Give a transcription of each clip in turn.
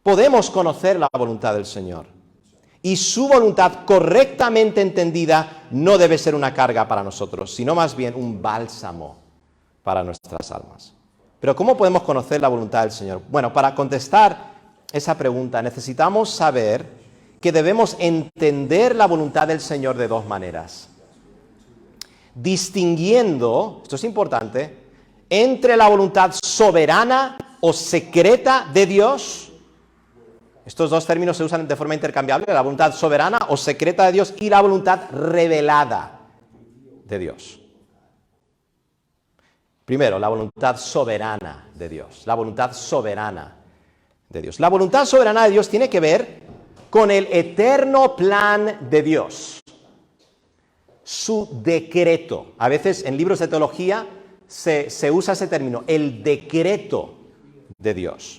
podemos conocer la voluntad del Señor. Y su voluntad correctamente entendida no debe ser una carga para nosotros, sino más bien un bálsamo para nuestras almas. Pero ¿cómo podemos conocer la voluntad del Señor? Bueno, para contestar esa pregunta necesitamos saber que debemos entender la voluntad del Señor de dos maneras. Distinguiendo, esto es importante, entre la voluntad soberana o secreta de Dios. Estos dos términos se usan de forma intercambiable, la voluntad soberana o secreta de Dios y la voluntad revelada de Dios. Primero, la voluntad soberana de Dios. La voluntad soberana de Dios. La voluntad soberana de Dios tiene que ver con el eterno plan de Dios. Su decreto. A veces en libros de teología se usa ese término, el decreto de Dios.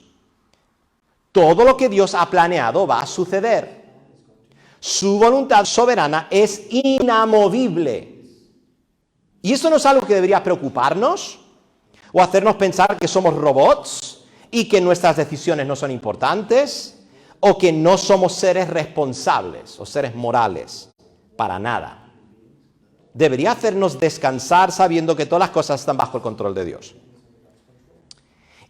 Todo lo que Dios ha planeado va a suceder. Su voluntad soberana es inamovible. Y esto no es algo que debería preocuparnos o hacernos pensar que somos robots y que nuestras decisiones no son importantes o que no somos seres responsables o seres morales. Para nada. Debería hacernos descansar sabiendo que todas las cosas están bajo el control de Dios.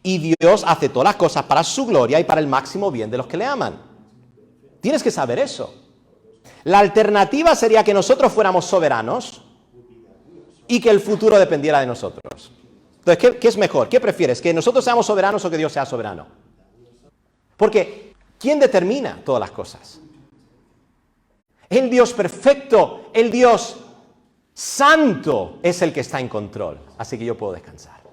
Y Dios hace todas las cosas para su gloria y para el máximo bien de los que le aman. Tienes que saber eso. La alternativa sería que nosotros fuéramos soberanos y que el futuro dependiera de nosotros. Entonces, ¿qué es mejor? ¿Qué prefieres? ¿Que nosotros seamos soberanos o que Dios sea soberano? Porque, ¿quién determina todas las cosas? El Dios perfecto, el Dios santo es el que está en control. Así que yo puedo descansar.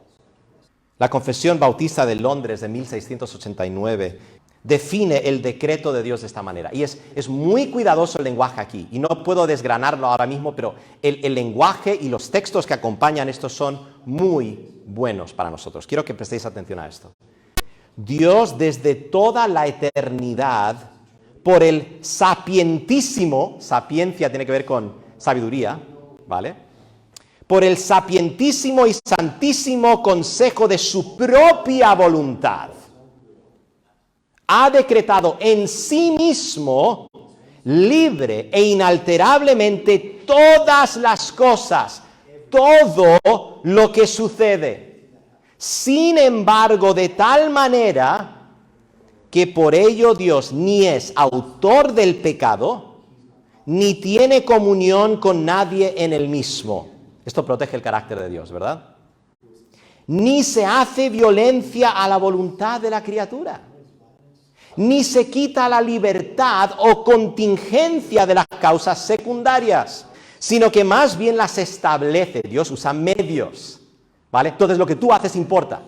La Confesión Bautista de Londres de 1689 define el decreto de Dios de esta manera. Y es muy cuidadoso el lenguaje aquí. Y no puedo desgranarlo ahora mismo, pero el lenguaje y los textos que acompañan esto son muy buenos para nosotros. Quiero que prestéis atención a esto. Dios desde toda la eternidad, por el sapientísimo, sapiencia tiene que ver con sabiduría, ¿vale? Por el sapientísimo y santísimo consejo de su propia voluntad, ha decretado en sí mismo, libre e inalterablemente, todas las cosas, todo lo que sucede. Sin embargo, de tal manera que por ello Dios ni es autor del pecado, ni tiene comunión con nadie en el mismo. Esto protege el carácter de Dios, ¿verdad? Ni se hace violencia a la voluntad de la criatura, ni se quita la libertad o contingencia de las causas secundarias, sino que más bien las establece. Dios usa medios, ¿vale? Entonces lo que tú haces importa.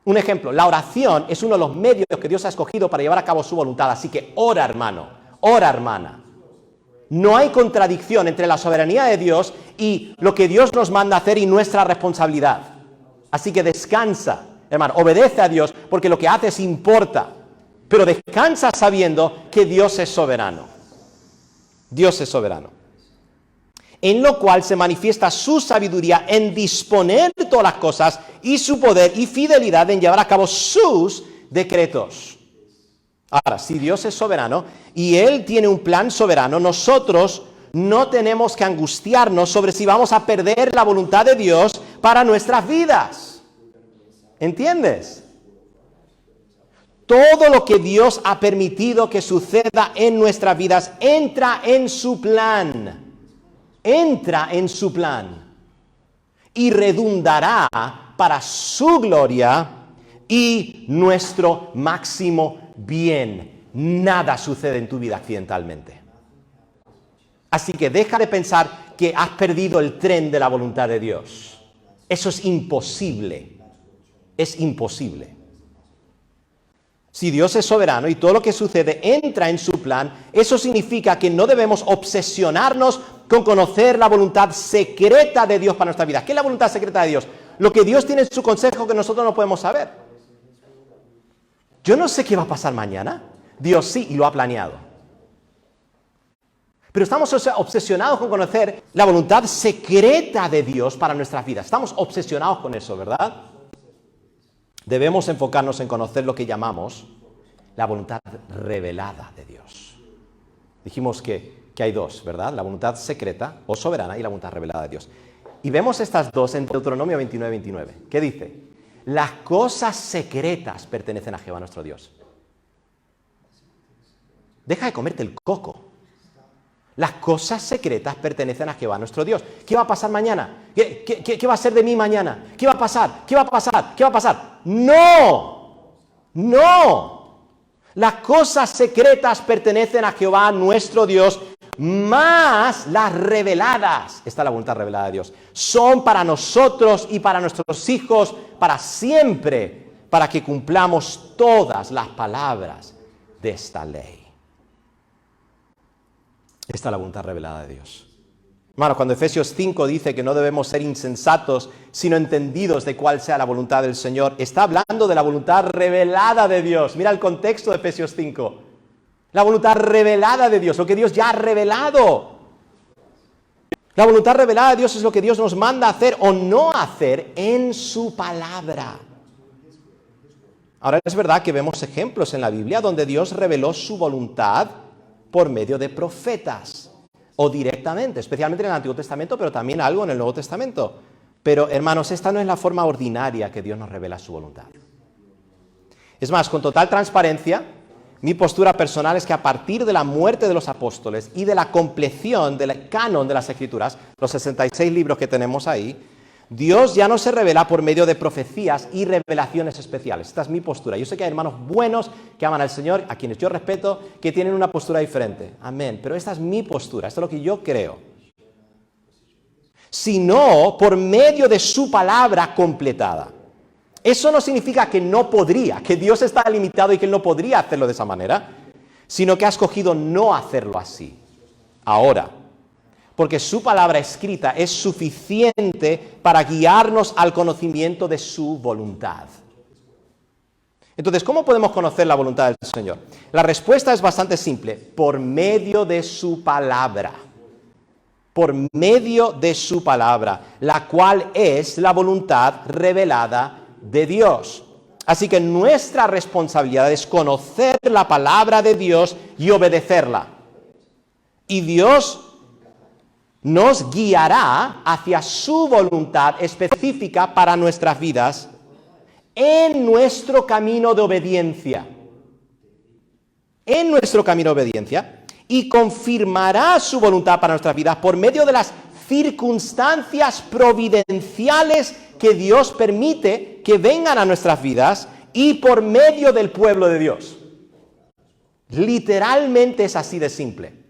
Un ejemplo, la oración es uno de los medios que Dios ha escogido para llevar a cabo su voluntad, así que ora, hermano, ora, hermana. No hay contradicción entre la soberanía de Dios y lo que Dios nos manda hacer y nuestra responsabilidad. Así que descansa, hermano, obedece a Dios porque lo que haces importa. Pero descansa sabiendo que Dios es soberano. Dios es soberano. En lo cual se manifiesta su sabiduría en disponer de todas las cosas y su poder y fidelidad en llevar a cabo sus decretos. Ahora, si Dios es soberano y Él tiene un plan soberano, nosotros no tenemos que angustiarnos sobre si vamos a perder la voluntad de Dios para nuestras vidas. ¿Entiendes? Todo lo que Dios ha permitido que suceda en nuestras vidas entra en su plan. Entra en su plan. Y redundará para su gloria y nuestro máximo bien. Nada sucede en tu vida accidentalmente. Así que deja de pensar que has perdido el tren de la voluntad de Dios. Eso es imposible. Es imposible. Si Dios es soberano y todo lo que sucede entra en su plan, eso significa que no debemos obsesionarnos con conocer la voluntad secreta de Dios para nuestra vida. ¿Qué es la voluntad secreta de Dios? Lo que Dios tiene en su consejo que nosotros no podemos saber. Yo no sé qué va a pasar mañana. Dios sí, y lo ha planeado. Pero estamos obsesionados con conocer la voluntad secreta de Dios para nuestras vidas. Estamos obsesionados con eso, ¿verdad? Debemos enfocarnos en conocer lo que llamamos la voluntad revelada de Dios. Dijimos que hay dos, ¿verdad? La voluntad secreta o soberana y la voluntad revelada de Dios. Y vemos estas dos en Deuteronomio 29:29. ¿Qué dice? Las cosas secretas pertenecen a Jehová nuestro Dios. Deja de comerte el coco. Las cosas secretas pertenecen a Jehová nuestro Dios. ¿Qué va a pasar mañana? ¿Qué va a ser de mí mañana? ¿Qué va a pasar? ¿Qué va a pasar? ¿Qué va a pasar? ¡No! ¡No! Las cosas secretas pertenecen a Jehová nuestro Dios, más las reveladas, esta es la voluntad revelada de Dios, son para nosotros y para nuestros hijos para siempre, para que cumplamos todas las palabras de esta ley. Esta es la voluntad revelada de Dios. Hermanos, cuando Efesios 5 dice que no debemos ser insensatos, sino entendidos de cuál sea la voluntad del Señor, está hablando de la voluntad revelada de Dios. Mira el contexto de Efesios 5. La voluntad revelada de Dios, lo que Dios ya ha revelado. La voluntad revelada de Dios es lo que Dios nos manda hacer o no hacer en su palabra. Ahora es verdad que vemos ejemplos en la Biblia donde Dios reveló su voluntad por medio de profetas o directamente, especialmente en el Antiguo Testamento, pero también algo en el Nuevo Testamento. Pero, hermanos, esta no es la forma ordinaria que Dios nos revela su voluntad. Es más, con total transparencia, mi postura personal es que a partir de la muerte de los apóstoles y de la compleción del canon de las Escrituras, los 66 libros que tenemos ahí, Dios ya no se revela por medio de profecías y revelaciones especiales. Esta es mi postura. Yo sé que hay hermanos buenos que aman al Señor, a quienes yo respeto, que tienen una postura diferente. Amén. Pero esta es mi postura, esto es lo que yo creo. Sino por medio de su palabra completada. Eso no significa que no podría, que Dios está limitado y que Él no podría hacerlo de esa manera, sino que ha escogido no hacerlo así. Ahora, porque su palabra escrita es suficiente para guiarnos al conocimiento de su voluntad. Entonces, ¿cómo podemos conocer la voluntad del Señor? La respuesta es bastante simple, por medio de su palabra. Por medio de su palabra, la cual es la voluntad revelada de Dios. Así que nuestra responsabilidad es conocer la palabra de Dios y obedecerla. Y Dios nos guiará hacia su voluntad específica para nuestras vidas en nuestro camino de obediencia. En nuestro camino de obediencia. Y confirmará su voluntad para nuestras vidas por medio de las circunstancias providenciales que Dios permite que vengan a nuestras vidas y por medio del pueblo de Dios. Literalmente es así de simple.